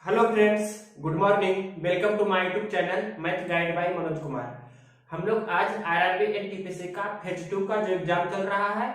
Hello friends, good morning. Welcome to my YouTube channel math guide by Manoj Kumar. हम लोग आज RRB NTPC का phase 2 का जो एग्जाम चल रहा है,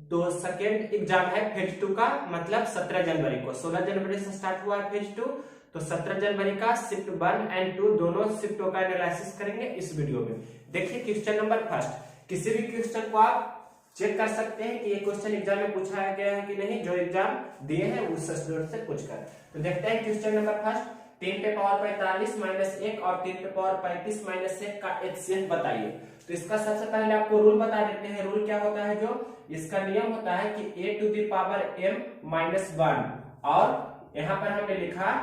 तो सेकेंड एग्जाम है फेज 2 का, मतलब 17 जनवरी को। 16 जनवरी से स्टार्ट हुआ है फेज 2, तो 17 जनवरी का शिफ्ट 1 एंड 2 दोनों शिफ्टों का एनालिसिस करेंगे इस वीडियो में। देखिए क्वेश्चन नंबर फर्स्ट, किसी भी क्वेश्चन को आप चेक कर सकते हैं कि ये क्वेश्चन एग्जाम में पूछा गया है कि नहीं, जो एग्जाम दिए हैं उस स्टूडेंट से पूछकर। तो देखते हैं क्वेश्चन नंबर फर्स्ट, 3 पे पावर 45 माइनस 1 और 3 पे पावर 35 माइनस 1 का एचसीएफ बताइए। तो इसका सबसे पहले आपको रूल बता देते हैं। रूल क्या होता है, जो इसका नियम होता है कि a to the power m minus 1, और यहाँ पर हमने लिखा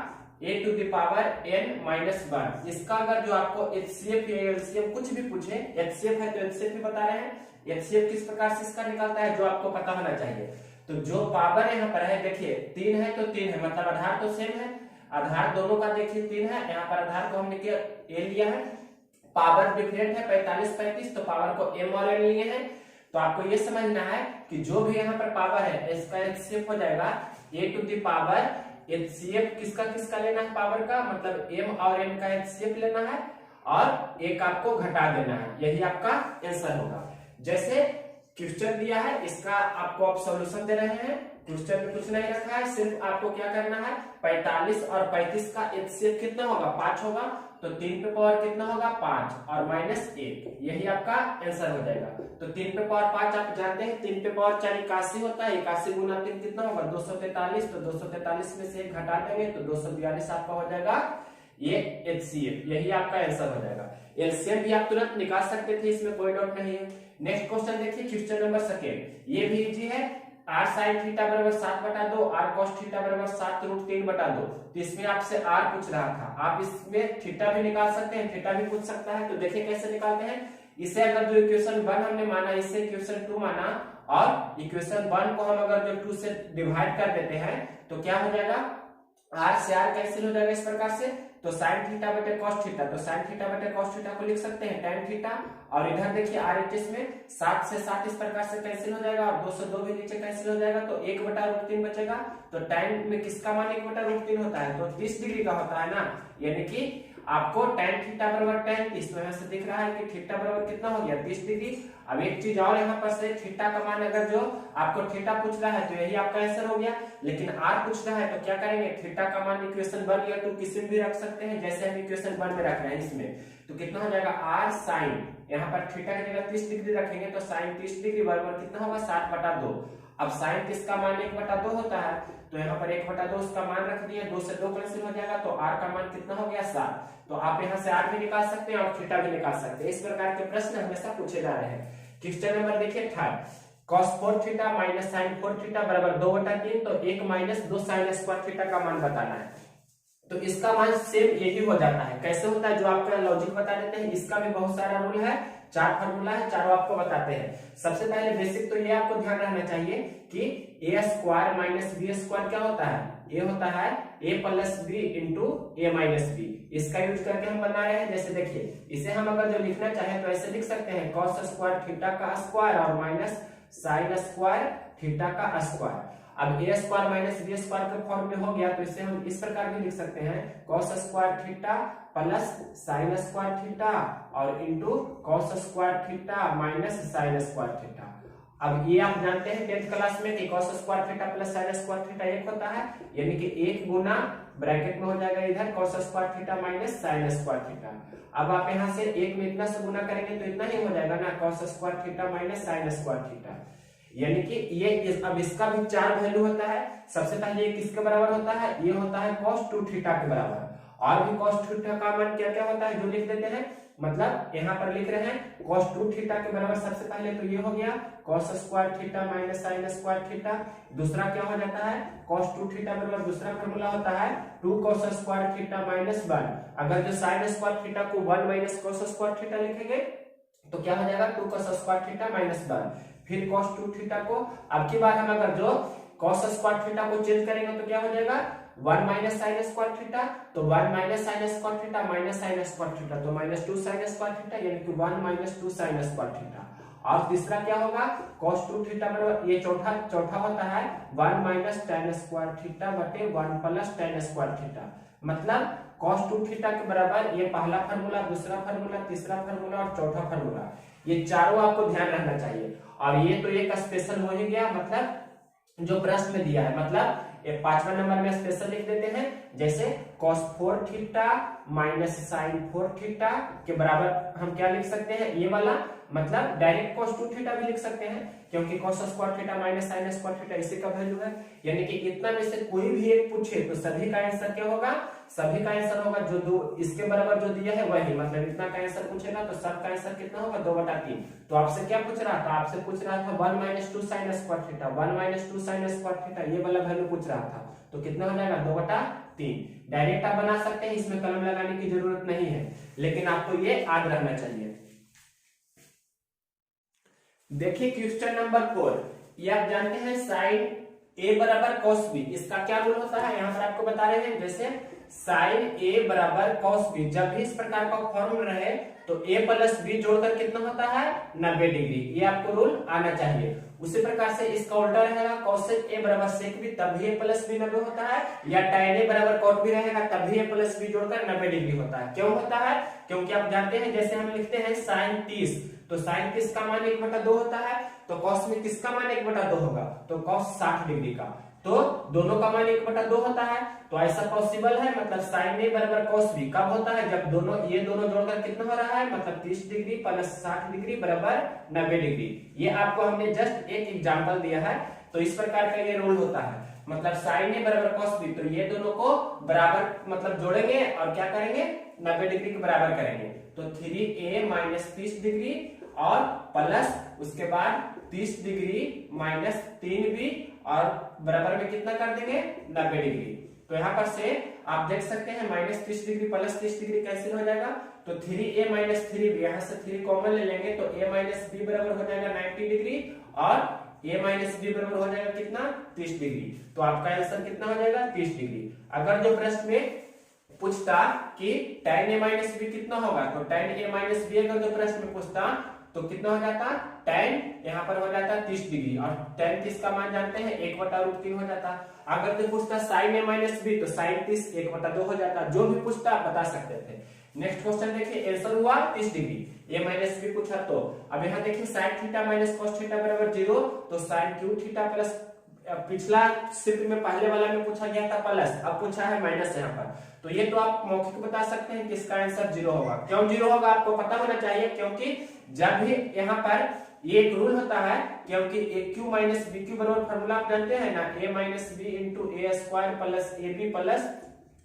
a to the power n minus 1। इसका अगर जो आपको एचसीएफ या एलसीएम कुछ भी पूछे, एचसीएफ है तो एचसीएफ भी बता रहे हैं, एचसीएफ किस प्रकार से इसका निकालता है जो आपको पता होना चाहिए। तो जो पावर यहाँ पर है, देखिए 3 है तो 3 है, मतलब आधार तो सेम है, आधार दोनों का देखिए 3 है। यहाँ पर आधार को हमने ए लिया है, पावर डिफरेंट है 45 35, तो पावर को m और n लिए हैं। तो आपको ये समझना है कि जो भी यहाँ पर पावर है इसका एचसीएफ हो जाएगा a to the power. HCF किसका किसका लेना है, पावर का, मतलब m और n का एचसीएफ लेना है और एक आपको घटा देना है, यही आपका आंसर होगा। जैसे क्वेश्चन दिया है, इसका आपको आप सॉल्यूशन दे रहे हैं, क्वेश्चन में कुछ नहीं रखा है, सिर्फ आपको क्या करना है, 45 और 35 का एचसीएफ कितना होगा, 5 होगा, तो 3 पे पावर कितना होगा, 5 और माइनस 1, यही आपका आंसर हो जाएगा। तो 3 पे पावर 5 आप जानते हैं, 3 पे पावर 4 81 होता है, 81 गुना 3 कितना होगा, 243, तो 243 में से 1 घटा देंगे तो 242 आपका हो जाएगा ये एचसीएफ, यही आपका आंसर हो जाएगा। एलसीएम भी आप तुरंत निकाल सकते थे, इसमें कोई डाउट नहीं है। नेक्स्ट क्वेश्चन देखिए, क्वेश्चन नंबर सेकेंड, ये भी इजी है। r sin थीटा बराबर 7/2, r cos थीटा बराबर 7√3/2। तो इसमें आपसे r पूछ रहा था, आप इसमें थीटा भी निकाल सकते हैं, थीटा भी पूछ सकता है। तो देखिए कैसे निकालते हैं। इसे अगर जो इक्वेशन 1 हमने माना, इसे इक्वेशन 2 माना, और इक्वेशन 1 को हम अगर जो 2 से डिवाइड कर देते हैं तो क्या हो जाएगा, r से r कैंसिल हो जाएगा इस प्रकार से। तो sin थीटा बटे cos थीटा, तो sin थीटा बटे cos थीटा को लिख सकते हैं tan थीटा, और इधर देखिए RHS में 7 से 7 इस प्रकार से कैंसिल हो जाएगा, और 2 से 2 भी नीचे कैंसिल हो जाएगा, तो 1/√3 बचेगा। तो tan में किसका मान 1/√3 होता है, तो 30 डिग्री का होता है ना, यानी कि आपको tan थीटा बराबर tan 30, तो यहाँ से दिख रहा है कि थीटा बराबर कितना हो गया, 30 डिग्री। अब एक चीज और यहाँ पर से, थीटा का मान अगर जो आपको थीटा पूछ रहा है तो यही आपका आंसर हो गया, लेकिन r पूछ रहा है तो क्या करेंगे, थीटा का मान इक्वेशन 1 या 2 किसी में भी रख सकते हैं, जैसे हम इक्वेशन 1 में रख रहे हैं इसमें, तो कितना हो जाएगा r sin, यहाँ पर थीटा की जगह 30 डिग्री रखेंगे तो sin 30 डिग्री बराबर कितना होगा, 7/2। अब sin किसका मान 1/2 होता है, तो यहाँ पर 1/2 उसका मान रख दिया, 2 से 2 कैंसिल हो जाएगा, तो r का मान कितना हो गया, 7। तो आप यहाँ से r भी निकाल सकते हैं और थीटा भी निकाल सकते हैं। इस प्रकार के प्रश्न हमेशा पूछे जा रहे हैं। क्वेश्चन नंबर देखिए third, cos 4 theta minus sin 4 theta बराबर 2/3, तो 1 माइनस 2 sin स्क्वायर थीटा का मान बताना है। तो इसका मान सेम यही हो जाता है। कैसे होता है, जो आपका लॉजिक बता देते हैं, इसका भी बहुत सारा रूल है, 4 फार्मूला है, चारों आपको बताते हैं। सबसे पहले बेसिक तो ये आपको ध्यान रहना चाहिए कि a square minus b square क्या होता है, ये होता है a plus b into a minus b। इसका यूज करके हम बना रहे हैं। जैसे देखिए, इसे हम अगर जो लिखना चाहें तो ऐसे लिख सकते हैं, cos स्क्वायर थीटा का स्क्वायर और माइनस sin स्क्वायर थीटा का स्क्वायर। अब a square minus b square के फॉर्म में हो गया, तो इसे हम इस प्रकार भी लिख सकते हैं, cos square theta plus sin square theta और into cos square theta minus sin square theta. अब ये आप जानते हैं 10th क्लास में कि cos square theta plus sin square theta 1 होता है, यानी कि 1 गुना ब्रैकेट में हो जाएगा इधर cos square theta minus sin square theta. अब आप यहाँ से 1 में इतना से गुना करेंगे तो इतना ही हो जाएगा ना, cos square theta minus sin square theta, यानी कि ये अब इसका भी 4 वैल्यू होता है। सबसे पहले ये किसके बराबर होता है, ये होता है cos 2 थीटा के बराबर, और भी cos 2 थीटा का मान क्या क्या होता है जो लिख देते हैं, मतलब यहाँ पर लिख रहे हैं cos 2 थीटा के बराबर। सबसे पहले तो ये हो गया cos square theta minus sin square theta. दूसरा क्या हो जाता है, cos 2 थीटा बराबर, दूसरा फॉर्मूला होता है 2 cos स्क्वायर थीटा माइनस 1। अगर जो sin स्क्वायर थीटा को 1 माइनस cos स्क्वायर थीटा लिखेंगे तो क्या हो जाएगा, 2 cos स्क्वायर थीटा माइनस 1। फिर cos 2 थीटा को, अब की बार हम अगर जो cos स्क्वायर थीटा को चेंज करेंगे तो क्या हो जाएगा, 1 माइनस sin स्क्वायर थीटा, तो 1 minus sin square theta minus sin square theta, तो माइनस 2 sin स्क्वायर थीटा, यानी कि 1 माइनस 2 sin स्क्वायर थीटा। और तीसरा क्या होगा, cos 2 थीटा बराबर, ये चौथा होता है 1 माइनस tan स्क्वायर थीटा बटे 1 प्लस tan स्क्वायर थीटा। मतलब cos 2 थीटा के बराबर ये पहला फार्मूला, दूसरा फार्मूला, तीसरा फार्मूला और चौथा फार्मूला, ये चारों आपको ध्यान रखना चाहिए। और ये तो एक स्पेशल हो ही गया, मतलब जो प्रश्न में दिया है, मतलब एक 5वां नंबर में स्पेशल लिख देते हैं, जैसे cos 4 theta minus sin 4 theta के बराबर हम क्या लिख सकते हैं, ये वाला, मतलब डायरेक्ट cos 2 थीटा भी लिख सकते हैं, क्योंकि cos square theta minus sin square theta इसी का वैल्यू है। यानी कि इतना में से कोई भी एक पूछे तो सभी का आंसर क्या होगा, सभी का आंसर होगा जो दो इसके बराबर जो दिया है वही, मतलब इतना का आंसर पूछेगा तो सब का आंसर कितना होगा, 2/3। तो आपसे क्या पूछ रहा था, आपसे पूछ रहा था 1 minus 2 sin square theta, 1 minus 2 sin square theta, ये वाला वैल्यू पूछ रहा था, तो कितना हो जाएगा, 2/3। डायरेक्ट आप बना सकते हैं, इसमें कलम लगाने की जरूरत नहीं है, लेकिन आपको ये याद रहना चाहिए। देखिए क्वेश्चन नंबर 4, ये आप जानते हैं sin a बराबर cos b, इसका क्या रूल होता है, यहाँ पर आपको बता रहे हैं, जैसे sin a बराबर cos b, जब भी इस प्रकार का फॉर्मूला रहे तो a प्लस b जोड़कर कितना होता है, 90 डिग्री, ये आपको रूल आना चाहिए। उसी प्रकार से इसका उल्टा रहेगा, cosec a बराबर sec b, तब भी a प्लस b 90 होता है, या tan a बराबर cot b रहेगा, तब भी a प्लस b जोड़कर 90 डिग्री होता है। क्यों होता है, क्योंकि आप जानते हैं, जैसे हम लिखते हैं sin 30, तो sin 30 का मान 1/2 होता है, तो cos में किसका मान 1/2 होगा, तो cos 60 डिग्री का, तो दोनों का मान 1/2 होता है। तो ऐसा पॉसिबल है, मतलब sin a बराबर cos b कब होता है, जब दोनों ये दोनों जोड़कर कितना हो रहा है, मतलब 30 डिग्री प्लस 60 डिग्री बराबर 90 डिग्री। ये आपको हमने जस्ट एक एग्जांपल दिया है, तो इस प्रकार का ये रूल होता है, मतलब sin a बराबर cos b, तो ये दोनों को बराबर मतलब जोड़ेंगे और क्या करेंगे, 90 डिग्री के बराबर करेंगे, तो 3a माइनस 30 डिग्री और प्लस उसके बाद 30 डिग्री माइनस 3b और बराबर में कितना कर देंगे, 90 डिग्री। तो यहाँ पर से आप देख सकते हैं minus 30 degree plus 30 degree cancel हो जाएगा, तो 3a माइनस 3b, यहाँ से 3 कॉमन ले लेंगे, तो a माइनस b बराबर हो जाएगा 90 डिग्री और a माइनस b बराबर हो जाएगा कितना, 30 डिग्री। तो आपका आंसर कितना हो जाएगा, 30 डिग्री। अगर जो प्रश्न में पूछता कि tan a माइनस b कितना होगा, तो tan a माइनस b अगर जो प्रश्न में पूछता तो कितना हो जाता, tan यहाँ पर हो जाता 30 डिग्री, और tan 30 का मान जानते हैं 1/√3 हो जाता। अगर तो पूछता sin a माइनस b, तो sin 30 1/2 हो जाता। जो भी पूछता आप बता सकते थे। नेक्स्ट क्वेश्चन देखिए, आंसर हुआ 30 डिग्री, a माइनस b पूछा, तो अब यहाँ देखिए sin theta minus cos theta बराबर 0, तो sin क्यू थीटा प्लस, पिछला शिफ्ट में पहले वाला में पूछा गया था प्लस, अब पूछा है माइनस यहाँ पर, तो ये तो आप मौखिक बता सकते हैं कि इसका आंसर 0 होगा। क्यों 0 होगा आपको पता होना चाहिए, क्योंकि जब भी यहाँ पर ये एक रूल होता है, क्योंकि a q minus b q बराबर फॉर्मूला आप जानते हैं ना, a minus b into a square plus a b plus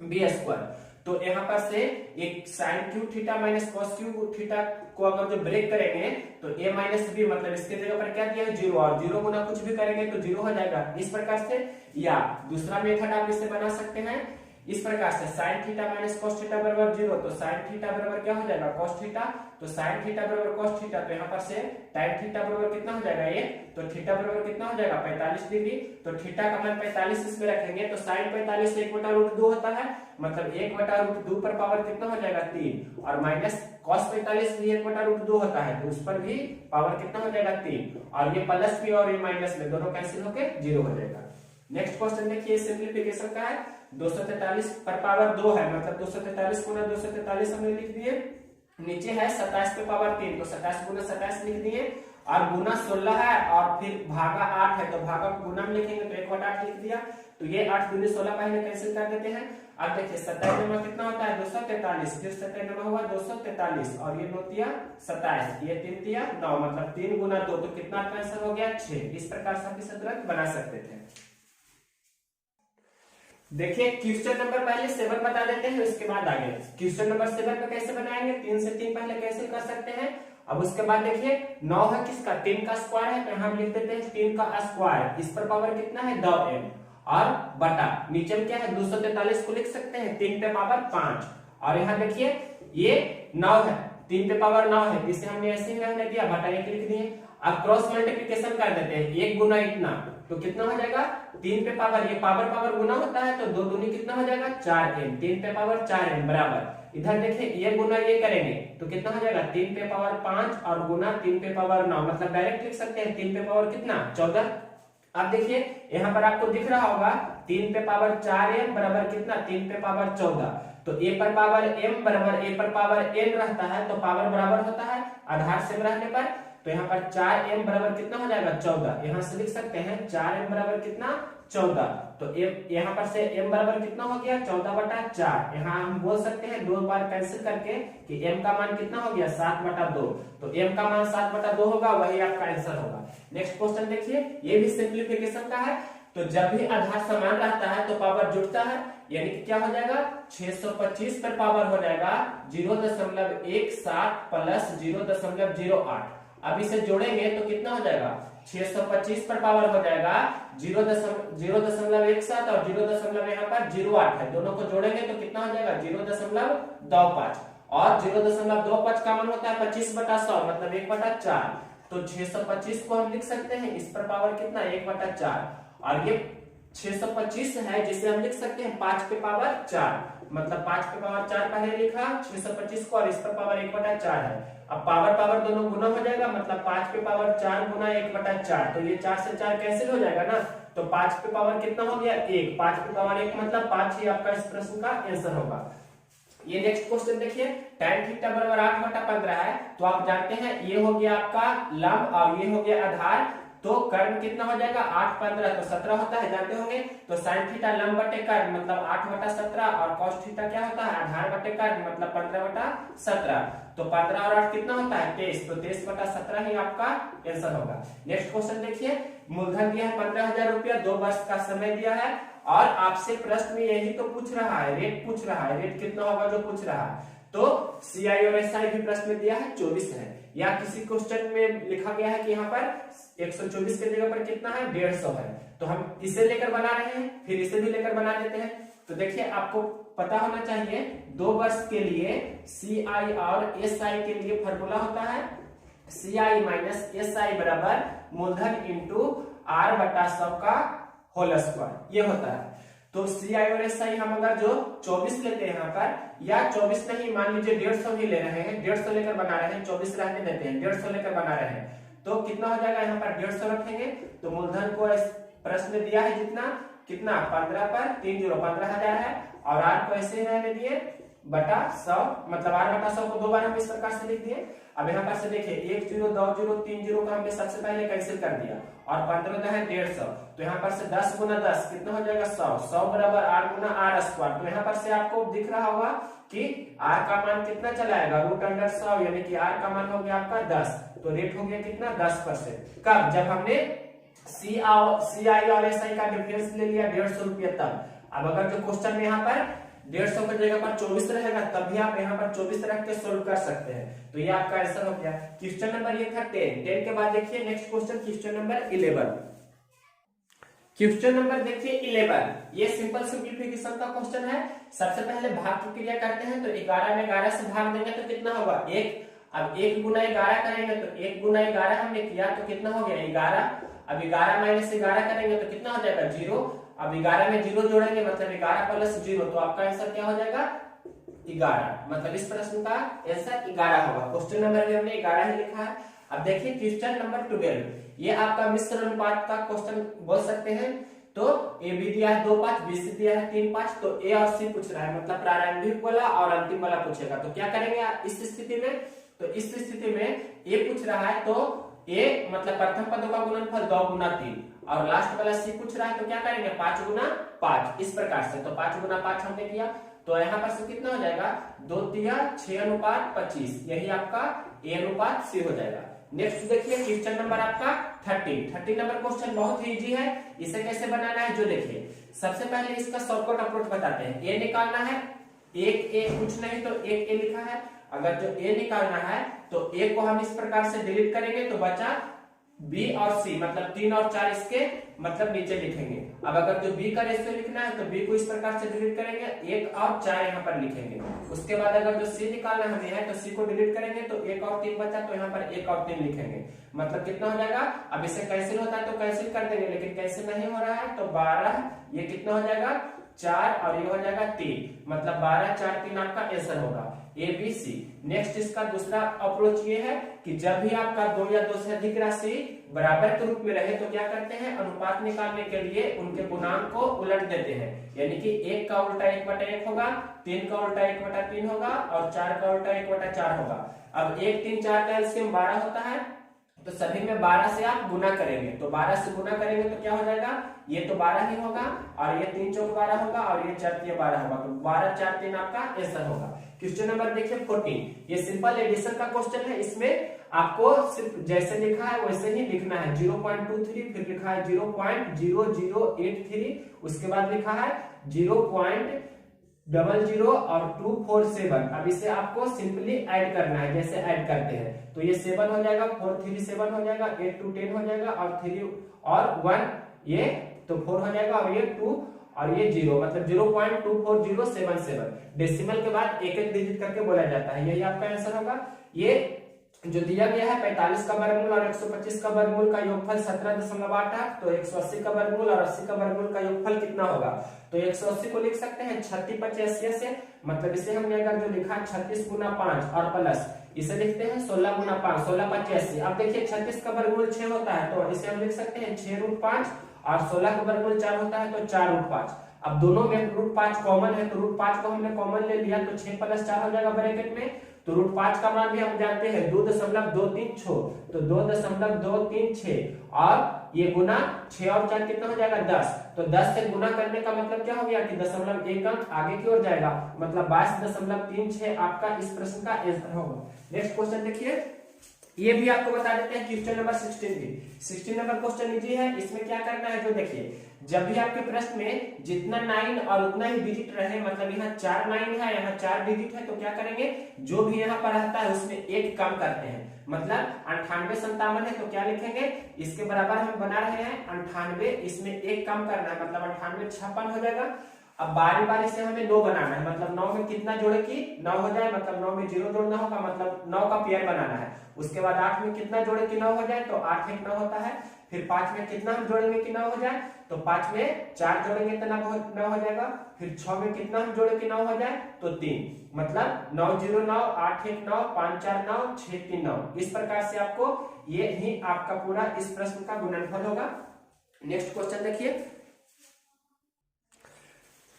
b square. तो यहाँ पर से एक sine q theta minus cos q theta को अगर जो ब्रेक करेंगे तो a माइनस बी, मतलब इसके जगह पर क्या दिया है 0, और 0 गुना कुछ भी करेंगे तो 0 हो जाएगा। इस प्रकार से, या दूसरा मेथड आप इसे बना सकते हैं इस प्रकार से, sine theta minus cos theta बराबर 0, तो साइन थीटा बराबर क्या हो जाएगा, कॉस थीटा, तो साइन थीटा बराबर कॉस थीटा, तो यहाँ पर से tan थीटा बराबर कितना हो जाएगा ये, तो थीटा बराबर कितना हो जाएगा 45 डिग्री, तो थीटा का मान 45 इसमें रखेंगे, तो साइन 45 1/√2 होता है, मतलब 1/√2 पर पावर कितना हो जाएगा 3, और माइनस cos 45 भी 1/√2 होता है, तो उस पर भी पावर कितना हो जाएगा 3, और ये प्लस भी और ये माइनस में दोनों कैंसिल होके 0 हो जाएगा। नेक्स्ट क्वेश्चन देखिए, सिंपलीफिकेशन का है, 243 पर पावर 2 है, मतलब 243 गुना 243 हमने लिख दिए, नीचे है 27 पे पावर 3, तो 27 गुना 27 लिख दिए, और गुना 16 है और फिर भागा 8 है, तो भागा गुना में लिखेंगे तो 1/8 लिख दिया, तो ये 8 दूनी 16 पहले कैंसिल कर देते हैं। अब देखिए 27 में कितना होता है 243, फिर 27 हुआ 243, और ये 9 तिया 27, ये 3 तिया 9, मतलब 3 गुना 2, तो कितना आंसर हो गया 6। इस प्रकार से आप इसे तुरंत बना सकते थे। देखिए क्वेश्चन नंबर पहले 7 बता देते हैं, उसके बाद आगे क्वेश्चन नंबर 7 पे कैसे बनाएंगे, 3 से 3 पहले कैंसिल कर सकते हैं। अब उसके बाद देखिए 9 है किसका, 3 का स्क्वायर है, तो हम लिख देते हैं 3 का स्क्वायर, इस पर पावर कितना है 2m, और बटा नीचे में क्या है 243 को लिख सकते हैं 3 पे पावर 5, और यहाँ देखिए ये 9 है, 3 पे पावर 9 है, इसे हमने ऐसे ही रहने दिया, बटा 1 लिख दिए। अब क्रॉस मल्टीप्लिकेशन कर देते हैं, 1 गुना इतना, तो कितना हो जाएगा 3 पे पावर, ये पावर पावर गुना होता है, तो 2 दूनी कितना हो जाएगा 4n, 3 पे पावर 4n बराबर, इधर देखिए ये गुना ये करेंगे तो कितना हो जाएगा 3 पे पावर 5 और गुना 3 पे पावर 9, मतलब डायरेक्ट लिख सकते हैं 3 पे पावर कितना 14। अब देखिए यहाँ पर आपको दिख रहा होगा 3 पे पावर 4m बराबर कितना 3 पे पावर 14, तो a पर पावर m बराबर a पर पावर n रहता है, तो पावर बराबर होता है आधार सेम रहने पर। तो यहाँ पर 4m बराबर कितना हो जाएगा 14, यहाँ से लिख सकते हैं 4m बराबर कितना 14, तो यहाँ पर से m बराबर कितना हो गया 14/4। यहाँ हम बोल सकते हैं 2 बार कैंसिल करके कि m का मान कितना हो गया 7/2, तो m का मान 7/2 होगा, वही आपका आंसर होगा। नेक्स्ट क्वेश्चन देखिए, ये भी सिंप्लीफिकेशन का है। तो जब भी आधार समान रहता है तो पावर जुड़ता है, यानी कि क्या हो जाएगा 625 पर पावर हो जाएगा 0.17 प्लस 0.08। अब इसे जोड़ेंगे तो कितना हो जाएगा 625 पर पावर हो जाएगा 0.17 और 0. यहाँ पर 08 है, दोनों को जोड़ेंगे तो कितना हो जाएगा 0.25 और 0.25 का मान होता है 25/100 मतलब 1/4। तो 625 को हम लिख सकते हैं इस पर पावर कितना 1/4, और ये 625 है जिसे हम लिख सकते हैं 5 पे पावर 4, मतलब 5 पे पावर 4 पहले लिखा 625 को, और इस पर पावर 1/4 है। अब पावर पावर दोनों गुना हो जाएगा, मतलब 5 पे पावर 4 गुना 1/4, तो ये 4 से 4 कैंसिल हो जाएगा ना, तो 5 पे पावर कितना हो गया 1, 5 पे पावर 1 मतलब 5 ही आपका इस प्रश्न का आंसर होगा। ये नेक्स्ट क्वेश्चन देखिए, tan थीटा बराबर 8/15 है, तो आप जानते हैं ये हो गया आपका लंब और ये हो गया आधार, तो कर्ण कितना हो जाएगा 8/15 तो 17 होता है, जानते होंगे। तो sin थीटा लंब बटे कर्ण मतलब 8/17 और cos थीटा क्या होता है आधार बटे कर्ण मतलब 15/17, तो 15 और 8 कितना होता है 23, तो 23/17 ही आपका आंसर होगा। नेक्स्ट क्वेश्चन देखिए, मूलधन दिया है 15,000 रुपया, 2 वर्ष का समय दिया है और आपसे प्रश्न में यही तो पूछ रहा है, रेट पूछ रहा है, रेट कितना होगा जो पूछ रहा है। तो CI और SI भी प्रश्न में दिया है 24 है, या किसी क्वेश्चन में लिखा गया है कि यहाँ पर 124 के जगह पर कितना है 150 है, तो हम इसे लेकर बना रहे हैं, फिर इसे भी लेकर बना देते हैं। तो देखिए आपको पता होना चाहिए 2 वर्ष के लिए CI और SI के लिए फॉर्मूला होता है CI माइनस SI बराबर मूलधन इंटू R/100 का होल स्क्वायर, ये होता है। तो CI और SI हम अगर जो 24 लेते हैं यहाँ पर, या 24 नहीं मान लीजिए 150 ही ले रहे हैं, 150 लेकर बना रहे हैं, 24 रहने देते हैं, 150 लेकर बना रहे हैं, तो कितना हो जाएगा यहाँ पर 150 रखेंगे, तो मूलधन को इस प्रश्न में दिया है जितना कितना 15 पर 3 0 15,000 है, और R को ऐसे ही रहने दिए बटा 100, मतलब R/100 को 2 बार हम इस प्रकार से लिख दिए। अब यहाँ पर से देखिए 1 0 2 0 3 0 का हमने सबसे पहले कैंसिल कर दिया, और 15 है 150, तो यहाँ पर से 10 गुना 10 कितना हो जाएगा 100, 100 बराबर R गुना R स्क्वायर। तो यहाँ पर से आपको दिख रहा होगा कि R का मान कितना चला आएगा √100, यानी कि R का मान हो गया आपका 10, तो रेट हो गया कितना 10%। कब? जब हमने CI और SI का डिफरेंस ले लिया 150 रुपया तब। अब अगर जो क्वेश्चन में यहाँ पर 150 की जगह पर 24 रहेगा तब भी आप यहाँ पर 24 रख के सोल्व कर सकते हैं, तो ये आपका आंसर हो गया। क्वेश्चन नंबर ये था 10 के बाद देखिए next question question number 11। Question number देखिए 11, ये सिंपल सिंप्लीफिकेशन का क्वेश्चन है। सबसे पहले भाग की क्रिया करते हैं, तो 11 में 11 से भाग देंगे तो कितना होगा 1। अब 1 गुना 11 करेंगे तो 1 गुना 11 हमने किया तो कितना हो गया 11। अब 11 माइनस 11 करेंगे तो कितना हो जाएगा 0। अब 11 में 0 जोड़ेंगे मतलब 11 प्लस 0, तो आपका आंसर क्या हो जाएगा 11, मतलब इस प्रश्न का आंसर 11 होगा। क्वेश्चन नंबर में हमने 11 ही लिखा है। अब देखिए क्वेश्चन नंबर 12, ये आपका मिश्र अनुपात का क्वेश्चन बोल सकते हैं। तो ए बी दिया है 2 5, बी सी दिया है 3 5, तो ए और सी पूछ रहा है, मतलब प्रारंभिक वाला और अंतिम वाला पूछेगा। तो क्या करेंगे इस स्थिति में, तो इस स्थिति में ए पूछ रहा है तो ए मतलब प्रथम पदों का गुणनफल 2 गुना 3, और लास्ट वाला सी पूछ रहा है तो क्या करेंगे 5 गुना 5, इस प्रकार से। तो 5 गुना 5 हमने किया, तो यहाँ पर से कितना हो जाएगा 2 3 6:25, यही आपका A/C हो जाएगा। नेक्स्ट देखिए क्वेश्चन नंबर आपका 13 नंबर क्वेश्चन बहुत ही इजी है। इसे कैसे बनाना है जो देखिए, सबसे पहले इसका शॉर्टकट अप्रोच बताते हैं। ए निकालना है, एक ए कुछ नहीं तो एक ए लिखा है, अगर जो ए निकालना है तो ए को हम इस प्रकार से डिलीट करेंगे तो बचा बी और सी, मतलब 3 और 4 इसके मतलब नीचे लिखेंगे। अब अगर जो बी का रेशियो लिखना है तो बी को इस प्रकार से डिलीट करेंगे, 1 और 4 यहाँ पर लिखेंगे। उसके बाद अगर जो सी निकालना हमें है तो सी को डिलीट करेंगे तो 1 और 3 बचा, तो यहाँ पर 1 और 3 लिखेंगे, मतलब कितना हो जाएगा। अब इसे कैंसिल होता है तो कैंसिल कर देंगे, लेकिन कैंसिल नहीं हो रहा है तो 12, ये कितना हो जाएगा 4 और ये हो जाएगा 3, मतलब 12 4 3 आपका आंसर होगा ABC। नेक्स्ट इसका दूसरा अप्रोच ये है कि जब भी आपका 2 या 2 से अधिक राशि बराबर के रूप में रहे तो क्या करते हैं, अनुपात निकालने के लिए उनके गुणांक को उलट देते हैं, यानी कि 1 का उल्टा 1/1 होगा, 3 का उल्टा 1/3 होगा और 4 का उल्टा 1/4 होगा। अब 1 3 4 का एलसीएम 12 होता है, तो सभी में 12 से आप गुना करेंगे, तो 12 से गुना करेंगे तो क्या हो जाएगा, ये तो 12 ही होगा और ये 3 चौक 12 होगा और ये 4 3 12 होगा, तो 12 4 3 आपका आंसर होगा। क्वेश्चन नंबर देखिए 14, ये सिंपल एडिशन का क्वेश्चन है। इसमें आपको सिर्फ जैसे लिखा है वैसे ही लिखना है। 0.23, फिर लिखा है 0.0083, उसके बाद लिखा है 0.00 और 247। अब इसे आपको सिंपली ऐड करना है, जैसे ऐड करते हैं तो ये 7 हो जाएगा, 4 3 7 हो जाएगा, 8 2 10 हो जाएगा और 3 और 1 ये तो 4 हो जाएगा और ये 2 और ये 0, मतलब 0.24077। डेसिमल के बाद एक एक डिजिट करके बोला जाता है, यही आपका आंसर होगा। ये जो दिया गया है 45 का वर्गमूल और 125 का वर्गमूल का योगफल 17.8, तो 180 का वर्गमूल और 80 का वर्गमूल का योगफल कितना होगा, तो 180 को लिख सकते हैं 36 85 से, मतलब इसे हमने अगर जो लिखा 36 गुना 5 और प्लस इसे लिखते हैं 16 गुना 5, 16 85। अब देखिए 36 का वर्गमूल 6 होता है, तो इसे हम लिख सकते हैं 6√5 और 16 का वर्गमूल 4 होता है, तो 4√5। अब दोनों में √5 कॉमन है, तो √5 को हमने कॉमन ले लिया, तो 6 + 4 हो जाएगा ब्रैकेट में, तो √5 का मान भी हम जानते हैं 2.236, तो 2.236 और ये गुना 6 और 4 कितना हो जाएगा 10, तो 10 से गुना करने का मतलब क्या हो गया कि 0.1 अंक आगे की ओर जाएगा, मतलब 22.36 आपका इस प्रश्न का आंसर होगा। नेक्स्ट क्वेश्चन देखिए, ये भी आपको बता देते हैं क्वेश्चन नंबर 16 भी। 16 नंबर क्वेश्चन इजी है। इसमें क्या करना है, जो देखिए जब भी आपके प्रश्न में जितना 9 और उतना ही डिजिट रहे, मतलब यहाँ 4 9 है, यहाँ 4 डिजिट है, तो क्या करेंगे, जो भी यहाँ पर रहता है उसमें एक कम करते हैं, मतलब 98 57 है तो क्या लिखेंगे, इसके बराबर हम बना रहे हैं 98, इसमें एक कम करना है, मतलब 98 56 हो जाएगा। अब बारी बारी से हमें 9 बनाना है, मतलब 9 में कितना जोड़े कि 9 हो जाए, मतलब 9 में 0 जोड़ना होगा, मतलब 9 का पेयर बनाना है। उसके बाद 8 में कितना जोड़े कि 9 हो जाए, तो 8 1 9 होता है। फिर 5 में कितना हम जोड़ेंगे कि 9 हो जाए, तो 5 में 4 जोड़ेंगे तो 9 हो जाएगा। फिर 6 में कितना हम जोड़े कि 9 हो जाए, तो 3, मतलब 9 0 9 8 1 9 5 4 9 6 3 9। इस प्रकार से आपको ये ही आपका पूरा इस प्रश्न का गुणनफल होगा। नेक्स्ट क्वेश्चन देखिए।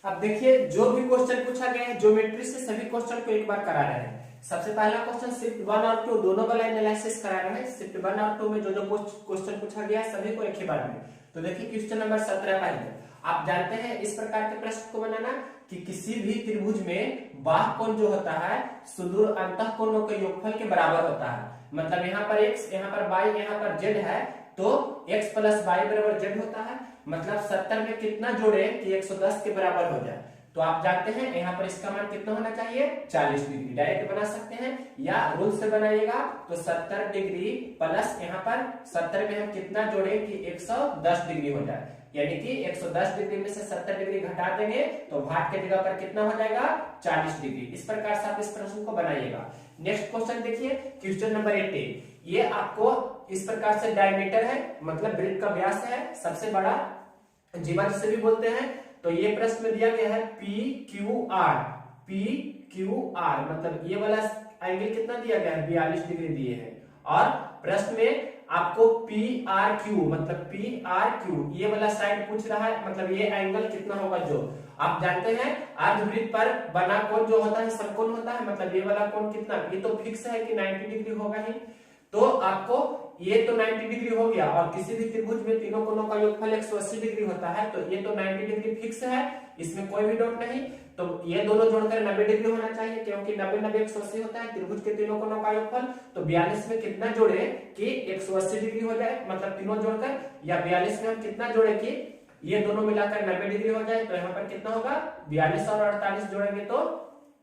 अब देखिए जो भी क्वेश्चन पूछा गया है ज्योमेट्री से सभी क्वेश्चन को एक बार करा रहे हैं। सबसे पहला क्वेश्चन शिफ्ट 1 और 2 दोनों वाला एनालिसिस करा रहे हैं। शिफ्ट 1 और 2 में जो क्वेश्चन पूछा गया है सभी को एक ही बार में। तो देखिए क्वेश्चन नंबर 17 का है। आप जानते हैं इस प्रकार के प्रश्न को बनाना कि किसी भी त्रिभुज में बाह्य कोण जो होता है सुदूर अंतः कोणों के योगफल के बराबर होता है। मतलब यहाँ पर x, यहाँ पर y, यहाँ पर z है, तो x + y = z होता है। मतलब 70 में कितना जोड़े कि 110 के बराबर हो जाए। तो आप जानते हैं यहाँ पर इसका मान कितना होना चाहिए, 40 डिग्री। डायरेक्ट बना सकते हैं या रूल से बनाइएगा तो 70 डिग्री प्लस यहाँ पर 70 में हम कितना जोड़े कि 110 डिग्री हो जाए, यानी कि 110 डिग्री में से 70 डिग्री घटा देंगे तो भाग के जगह पर कितना हो जाएगा 40 डिग्री। इस प्रकार से आप इस प्रश्न को बनाइएगा। नेक्स्ट क्वेश्चन देखिए क्वेश्चन नंबर 18। ये आपको इस प्रकार से डायमीटर है, मतलब वृत्त का व्यास है, सबसे बड़ा जीवा जिसे भी बोलते हैं। तो ये प्रश्न में दिया गया है PQR, मतलब ये वाला एंगल कितना दिया गया है 42 डिग्री दिए हैं। और प्रश्न में आपको PRQ, मतलब PRQ ये वाला साइड पूछ रहा है, मतलब ये एंगल कितना होगा। जो आप जानते हैं अर्धवृत्त पर बना कोण जो होता है समकोण होता है, मतलब ये वाला कोण कितना, ये तो फिक्स है कि 90 डिग्री होगा ही। तो आपको ये तो 90 डिग्री हो गया और किसी भी त्रिभुज में तीनों कोणों का योगफल 180 डिग्री होता है, तो ये तो 90 डिग्री फिक्स है, इसमें कोई भी डाउट नहीं। तो ये दोनों जोड़कर 90 डिग्री होना चाहिए, क्योंकि 90 90 180 होता है त्रिभुज के तीनों कोणों का योगफल। तो 42 में कितना जोड़े कि 180 डिग्री हो जाए, मतलब तीनों जोड़कर, या 42 में हम कितना जोड़े कि ये दोनों मिलाकर 90 डिग्री हो जाए। तो यहाँ पर कितना होगा 42 और 48 जोड़ेंगे तो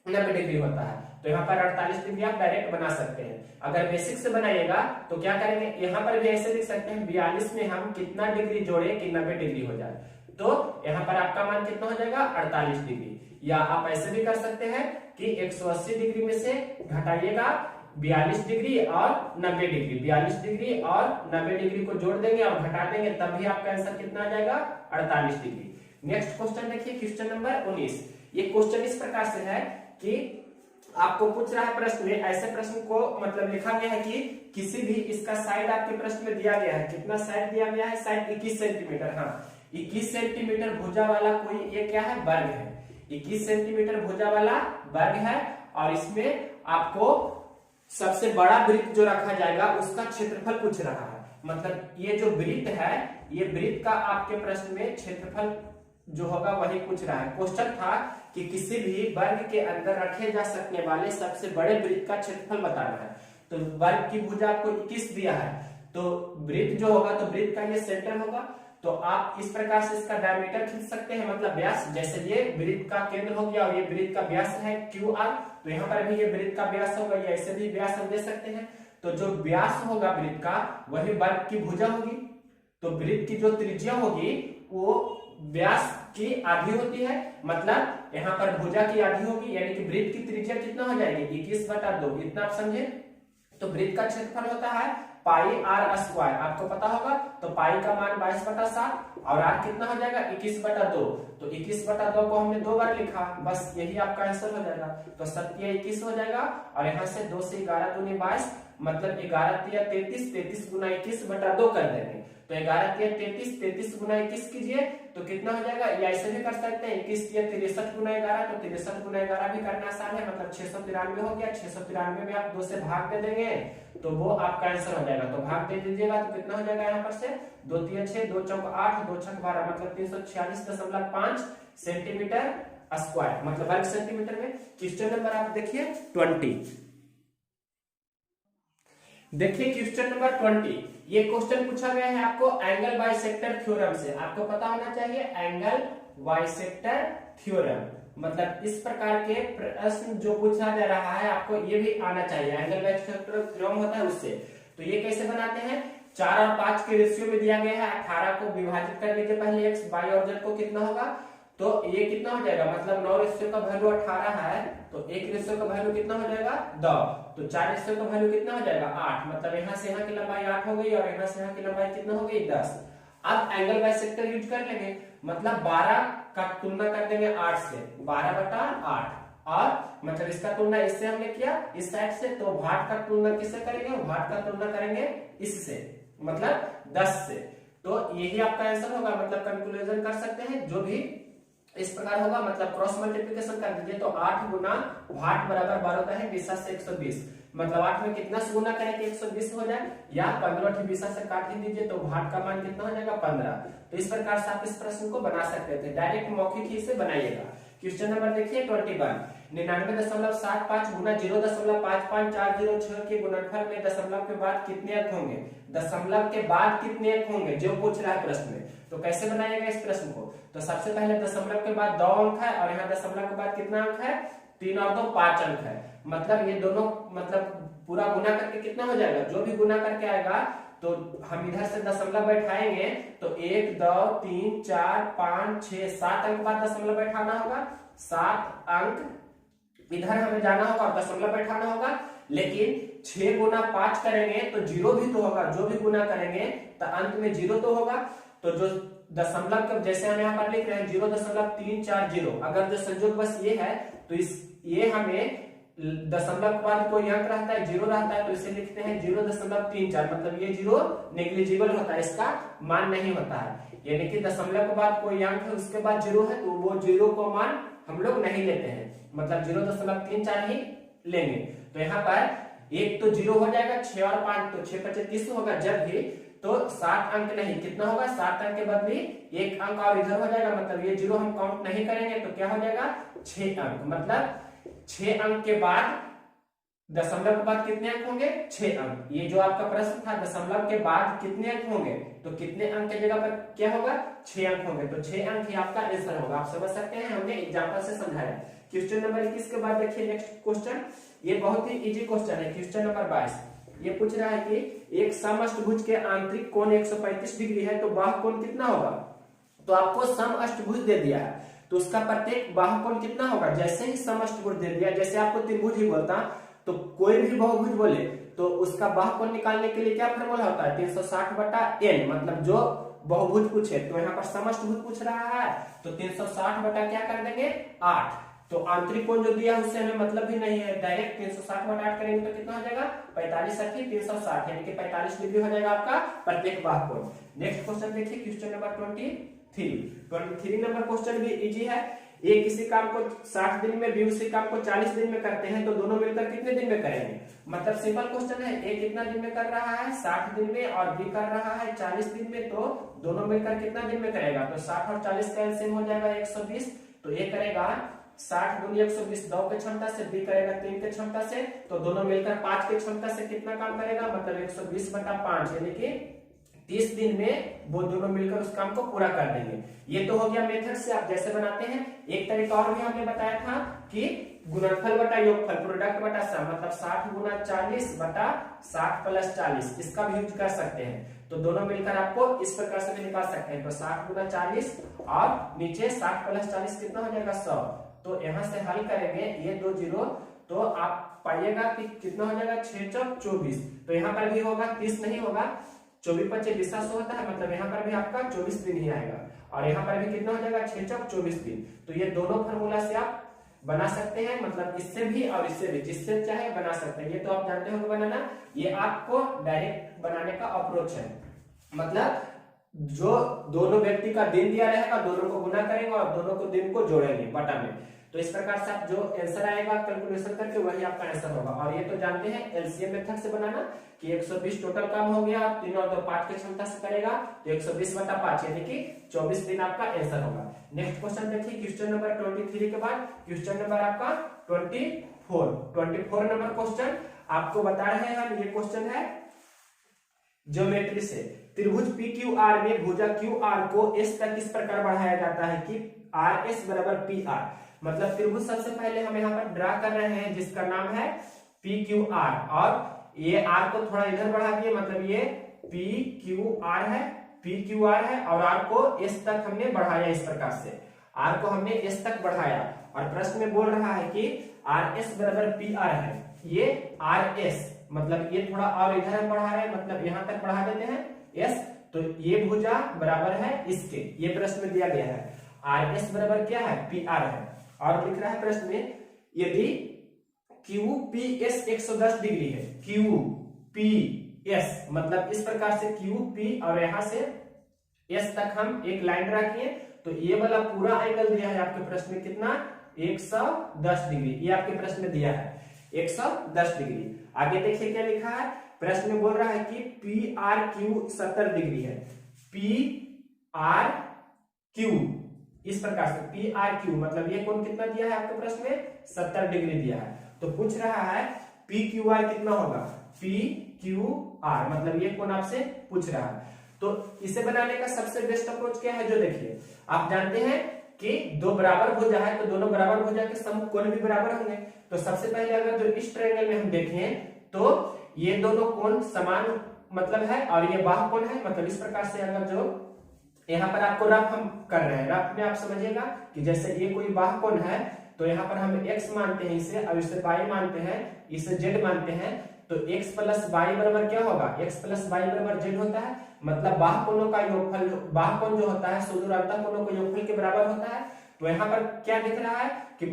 90 डिग्री होता है। तो यहाँ पर 48 डिग्री आप डायरेक्ट बना सकते हैं। अगर बेसिक से बनाइएगा तो क्या करेंगे, यहाँ पर भी ऐसे लिख सकते हैं 42 में हम कितना डिग्री जोड़े कि 90 डिग्री हो जाए। तो यहाँ पर आपका मान कितना हो जाएगा 48 डिग्री। या आप ऐसे भी कर सकते हैं कि 180 डिग्री में से घटाइएगा 42 डिग्री और 90 डिग्री, 42 डिग्री और 90 डिग्री को जोड़ देंगे और घटा देंगे, तब भी आपका आंसर कितना आ जाएगा 48 डिग्री। नेक्स्ट क्वेश्चन देखिए, क्वेश्चन नंबर 19। ये क्वेश्चन इस प्रकार से है कि आपको पूछ रहा है प्रश्न में, ऐसे प्रश्न को मतलब लिखा गया है कि किसी भी इसका साइड आपके प्रश्न में दिया गया है, कितना साइड दिया गया है, साइड 21 सेंटीमीटर। हाँ, 21 सेंटीमीटर भुजा वाला कोई ये क्या है, वर्ग है। 21 सेंटीमीटर भुजा वाला वर्ग है और इसमें आपको सबसे बड़ा वृत्त जो रखा जाएगा उसका क्षेत्रफल पूछ रहा है। मतलब ये जो वृत्त है, ये वृत्त का आपके प्रश्न में क्षेत्रफल जो होगा वही पूछ रहा है। क्वेश्चन था कि किसी भी वर्ग के अंदर रखे जा सकने वाले सबसे बड़े वृत्त का क्षेत्रफल बताना है। तो वर्ग की भुजा आपको 21 दिया है, तो वृत्त जो होगा, तो वृत्त का ये सेंटर होगा। तो आप इस प्रकार से इसका डायमीटर खींच सकते हैं, मतलब व्यास। जैसे ये वृत्त का केंद्र हो गया और ये वृत्त का व्यास है QR, तो यहाँ पर भी ये वृत्त का व्यास होगा, ये ऐसे भी व्यास हम दे सकते हैं। तो जो व्यास होगा वृत्त का, वही वर्ग की भुजा होगी। तो वृत्त की जो त्रिज्या होगी वो व्यास की आधी होती है, मतलब यहाँ पर भुजा की आधी होगी, यानी कि वृत्त की त्रिज्या कितना हो जाएगी, 21/2। इतना आप समझे। तो वृत्त का क्षेत्रफल होता है पाई r स्क्वायर, आपको पता होगा। तो पाई का मान 22/7 और r कितना हो जाएगा, 21/2। तो 21/2 को हमने 2 बार लिखा, बस यही आपका आंसर हो जाएगा। तो 7 या 21 हो जाएगा और यहाँ से 2 से 11 दूनी 22, मतलब 11 या 33, 33 गुना 21/2 कर देंगे। तो 11 या 33, 33 गुना 21 कीजिए तो कितना हो जाएगा, या ऐसे भी कर सकते हैं 21 या 63 गुना 11, तो 63 गुना 11 भी करना आसान है, मतलब 693 हो गया। 693 में आप 2 से भाग दे देंगे तो वो आपका आंसर हो जाएगा। तो भाग दे दीजिएगा तो कितना हो जाएगा, यहाँ पर से 2 3 6, 2 चौक 8, 2 छक 12, मतलब 346.5 सेंटीमीटर स्क्वायर, मतलब वर्ग सेंटीमीटर में। क्वेश्चन नंबर आप देखिए 20। देखिए क्वेश्चन नंबर 20। ये क्वेश्चन पूछा गया है आपको एंगल बाइसेक्टर थ्योरम से। आपको पता होना चाहिए एंगल बाइसेक्टर थ्योरम, मतलब इस प्रकार के प्रश्न जो पूछा जा रहा है आपको ये भी आना चाहिए। एंगल बाइसेक्टर थ्योरम होता है उससे। तो ये कैसे बनाते हैं, 4 और 5 के रेशियो में दिया गया है। 18 को विभाजित कर लीजिए पहले x, y और z को कितना होगा, तो ये कितना हो जाएगा, मतलब 9 रेशियो का वैल्यू 18 है, तो 1 रेशियो का वैल्यू कितना हो जाएगा 10। तो 4 रेशियो का वैल्यू कितना हो जाएगा 8, मतलब यहाँ से यहाँ की लंबाई 8 हो गई और यहाँ से यहाँ की लंबाई कितना हो गई 10। अब एंगल बाइसेक्टर यूज कर लेंगे, मतलब 12 का तुलना कर देंगे 8 से, 12/8, और मतलब इसका तुलना इससे हमने किया इस साइड से, तो भाट का तुलना किससे करेंगे, भाट का तुलना करेंगे इससे, मतलब 10 से। तो यही आपका आंसर होगा, मतलब कंक्लूजन कर सकते हैं जो भी इस प्रकार होगा, मतलब क्रॉस मल्टीप्लिकेशन कर दीजिए तो 8 गुना भाट बराबर 12 होता है 20 से 120, मतलब 8 में कितना से गुना करें कि 120 हो जाए, या 15 20 से काट ही दीजिए तो भाट का मान कितना हो जाएगा 15। तो इस प्रकार से आप इस प्रश्न को बना सकते थे, डायरेक्ट मौखिक ही इसे बनाइएगा। क्वेश्चन नंबर देखिए 21। 99.75 गुना 0.55406 के गुणनफल में दशमलव के बाद कितने अंक होंगे, दशमलव के बाद कितने अंक होंगे जो पूछ रहा है प्रश्न में। तो कैसे बनाएगा इस प्रश्न को, तो सबसे पहले दशमलव के बाद 2 अंक है और यहाँ दशमलव के बाद कितना अंक है, 3 और 2 5 अंक है, मतलब ये दोनों मतलब पूरा गुना करके कितना हो जाएगा, जो भी गुना करके आएगा तो हम इधर से दशमलव बैठाएंगे तो 1 2 3 4 5 6 7 अंक बाद दशमलव बैठाना होगा, 7 अंक इधर हमें जाना होगा और दशमलव बैठाना होगा। लेकिन 6 गुना 5 करेंगे तो 0 भी तो होगा, जो भी गुना करेंगे तो अंत में 0 तो होगा। तो जो दशमलव का जैसे हम यहाँ पर लिख रहे हैं 0.340, अगर जो संयोग बस ये है तो इस ये हमें दशमलव के बाद कोई अंक रहता है 0 रहता है, तो इसे लिखते हैं 0.34, मतलब ये 0 नेग्लिजिबल होता है, इसका मान नहीं होता है। यानी कि दशमलव के बाद कोई अंक है उसके बाद 0 है तो वो 0 को मान हम लोग नहीं लेते हैं, मतलब 0.34 ही लेंगे। तो यहाँ पर एक तो 0 हो जाएगा, 6 और 5 तो 6 25 30 होगा, जब भी तो 7 अंक नहीं, कितना होगा 7 अंक के बदले 1 अंक और इधर हो जाएगा, मतलब ये 0 हम काउंट नहीं करेंगे तो क्या हो जाएगा 6 अंक, मतलब 6 अंक के बाद दशमलव के बाद कितने अंक होंगे 6 अंक। ये जो आपका प्रश्न था दशमलव के बाद कितने अंक होंगे, तो कितने अंक की जगह पर क्या होगा 6 अंक होंगे, तो 6 अंक ही आपका आंसर होगा। आप समझ सकते हैं, हमने एग्जांपल से समझाया। क्वेश्चन नंबर 21 के बाद देखिए नेक्स्ट क्वेश्चन, ये बहुत ही इजी क्वेश्चन है। क्वेश्चन नंबर 22 ये पूछ रहा है कि एक समअष्टभुज के आंतरिक कोण 135 डिग्री है तो बाह्य कोण कितना होगा। तो आपको समअष्टभुज दे दिया है तो उसका प्रत्येक बाह्य कोण कितना होगा। जैसे ही समअष्टभुज दे दिया, जैसे आपको त्रिभुज ही बोलता तो कोई भी बहुभुज बोले तो उसका बाह्य कोण निकालने के लिए क्या फॉर्मूला होता है 360/n, मतलब जो बहुभुज पूछे, तो यहाँ पर समष्टभुज पूछ रहा है, तो 360 बटा क्या कर देंगे 8। तो आंतरिक कोण जो दिया उससे हमें मतलब भी नहीं है, डायरेक्ट 360 बटा 8 करेंगे तो कितना हो जाएगा 45 × 360 यानी कि 45 डिग्री हो जाएगा आपका प्रत्येक बाहु कोण। नेक्स्ट क्वेश्चन देखिए, क्वेश्चन नंबर 23 नंबर क्वेश्चन भी इजी है। ए किसी काम को 60 दिन में, बी उसी काम को 40 दिन में करते हैं, तो दोनों मिलकर कितने दिन में करेंगे। मतलब सिंपल क्वेश्चन है, ए कितना दिन में कर रहा है 60 दिन में और बी कर रहा है 40 दिन में, तो दोनों मिलकर कितना दिन में करेगा। तो 60 और 40 का एलसीएम हो जाएगा 120, तो ए करेगा 60 × 120 2 के क्षमता से, बी करेगा 3 के क्षमता से, तो दोनों मिलकर 5 के क्षमता से कितना काम करेगा, मतलब 120 बटा 5 यानी कि 30 दिन में वो दोनों मिलकर उस काम को पूरा कर देंगे। ये तो हो गया मेथड से आप जैसे बनाते हैं। एक तरीका और भी हमने बताया था कि गुणनफल बटा योगफल, प्रोडक्ट बटा सम, मतलब 60 × 40 बटा 60 + 40, इसका भी यूज कर सकते हैं। तो दोनों मिलकर आपको इस प्रकार से भी निकाल सकते हैं। तो 60 × 40 और नीचे 60 + 40 कितना हो जाएगा 100। तो यहाँ से हल करेंगे ये 2 0, तो आप पाइएगा कि कितना हो जाएगा 6 × 24। तो यहाँ पर भी होगा 30 नहीं होगा, 24 × 25 100 होता है, मतलब यहाँ पर भी आपका 24 दिन ही आएगा। और यहाँ पर भी कितना हो जाएगा 6 × 24 दिन। तो ये दोनों फार्मूला से आप बना सकते हैं, मतलब इससे भी और इससे भी, जिससे चाहे बना सकते हैं। ये तो आप जानते होंगे बनाना, ये आपको डायरेक्ट बनाने का अप्रोच है। मतलब जो दोनों व्यक्ति का दिन दिया रहेगा, दोनों को गुना करेंगे और दोनों को दिन को जोड़ेंगे बटा में। तो इस प्रकार से आप जो आंसर आएगा कैलकुलेशन करके वही आपका आंसर होगा। और ये तो जानते हैं एलसीएम मेथड से बनाना कि 120 टोटल काम हो गया, 3 और 2 5 की क्षमता से करेगा, तो 120 बटा 5 यानी कि 24 दिन आपका आंसर होगा। नेक्स्ट क्वेश्चन देखिए, क्वेश्चन नंबर 23 के बाद क्वेश्चन नंबर आपका 24 नंबर क्वेश्चन आपको बता रहे हैं हम। ये क्वेश्चन है ज्योमेट्री से। त्रिभुज PQR में भुजा QR को S तक इस प्रकार बढ़ाया जाता है कि RS = PR। मतलब त्रिभुज सबसे पहले हम यहाँ पर ड्रा कर रहे हैं जिसका नाम है PQR, और ये R को थोड़ा इधर बढ़ा दिए, मतलब ये PQR है और R को S तक हमने बढ़ाया। इस प्रकार से R को हमने S तक बढ़ाया और प्रश्न में बोल रहा है कि RS = PR है। ये RS मतलब ये थोड़ा और इधर बढ़ा रहे हैं, मतलब यहाँ तक बढ़ा देते हैं S, तो ये भुजा बराबर है इसके। ये प्रश्न में दिया गया है RS बराबर क्या है PR है। और लिख रहा है प्रश्न में, यदि QPS 110 डिग्री है, QPS मतलब इस प्रकार से QP और यहां से S तक हम एक लाइन ड्रा किए, तो ये वाला पूरा एंगल दिया है आपके प्रश्न में कितना 110 डिग्री। ये आपके प्रश्न में दिया है 110 डिग्री। आगे देखिए क्या लिखा है, प्रश्न में बोल रहा है कि PRQ 70 डिग्री है। PRQ इस प्रकार से PRQ मतलब ये कोण कितना दिया है आपके प्रश्न में 70 डिग्री दिया है। तो पूछ रहा है PQR कितना होगा, PQR मतलब ये कोण आपसे पूछ रहा है। तो इसे बनाने का सबसे बेस्ट अप्रोच क्या है, जो देखिए आप जानते हैं कि दो बराबर भुजा है, तो दोनों बराबर भुजा के समूह कोण भी बराबर होंगे। तो सबसे पहले अगर जो इस ट्रायंगल में हम देखें तो ये दोनों कोण समान मतलब है और ये बाहु कोण है। मतलब इस प्रकार से अगर जो यहाँ पर आपको रफ हम कर रहे हैं, रफ में आप समझिएगा कि जैसे ये कोई बाहु कोण है, तो यहाँ पर हम x मानते हैं इसे, और इसे y मानते हैं, इसे z मानते हैं। तो x + y बराबर क्या होगा, x + y बराबर z होता है। मतलब बाहु कोणों का योगफल, बाहु कोण जो होता है सुदूर अंतः कोणों के योगफल के बराबर होता है। तो यहाँ पर क्या दिख रहा है कि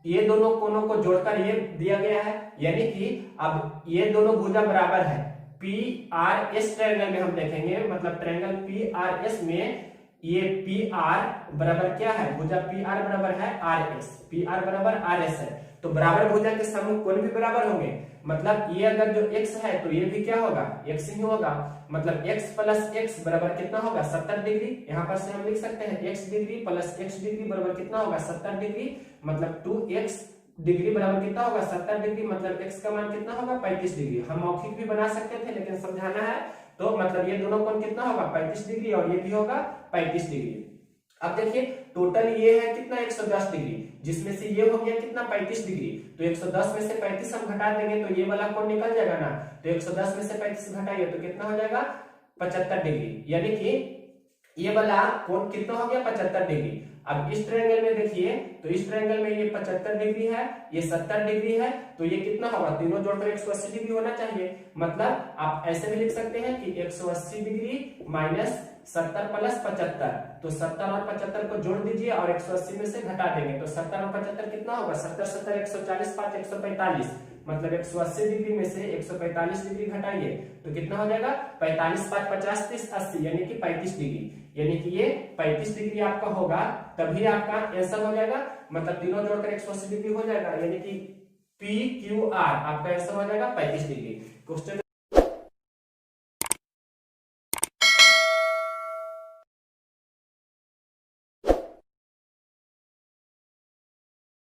ये दोनों कोणों को जोड़कर ये दिया गया है, यानी कि अब ये दोनों भुजा बराबर है। PRS ट्रायंगल में हम देखेंगे, मतलब ट्रायंगल PRS में ये PR बराबर क्या है, भुजा PR बराबर है RS, PR बराबर RS है। तो बराबर भुजा के समूह कोण भी बराबर होंगे। मतलब ये अगर जो x है तो ये भी क्या होगा, x ही होगा। मतलब x + x बराबर कितना होगा 70 डिग्री। यहाँ पर से हम लिख सकते हैं x डिग्री + x डिग्री बराबर कितना होगा 70 डिग्री। मतलब 2x डिग्री बराबर कितना होगा 70 डिग्री। मतलब x का मान कितना होगा 35 डिग्री। हम मौखिक भी बना सकते थे लेकिन समझाना है, तो मतलब ये दोनों कोण कितना होगा 35 डिग्री और ये भी होगा 35 डिग्री। अब देखिए टोटल ये है कितना 110 डिग्री, जिसमें से ये हो गया कितना 35 डिग्री। तो 110 में से 35 हम घटा देंगे तो ये वाला कोण निकल जाएगा ना। तो 110 में से 35 घटाइए तो कितना हो जाएगा 75 डिग्री, यानी कि ये वाला कोण कितना हो गया 75 डिग्री। अब इस ट्रायंगल में देखिए, तो इस ट्रायंगल में ये 75 डिग्री है, ये 70 डिग्री है, तो ये कितना होगा, तीनों जोड़कर 180 डिग्री होना चाहिए। मतलब आप ऐसे भी लिख सकते हैं कि 180 डिग्री - 70 प्लस 75, तो 70 और 75 को जोड़ दीजिए और 180 में से घटा देंगे, तो 70 और 75 कितना होगा, 70 70 140, 5 145, मतलब 180 डिग्री में से 145 डिग्री घटाइए तो कितना हो जाएगा, 45 5 50 30 80, यानी कि 35 डिग्री, यानी कि ये 35 डिग्री आपका होगा, तभी आपका आंसर हो जाएगा, मतलब तीनों जोड़कर 180 डिग्री हो जाएगा, यानी कि PQR आपका आंसर हो जाएगा 35 डिग्री। क्वेश्चन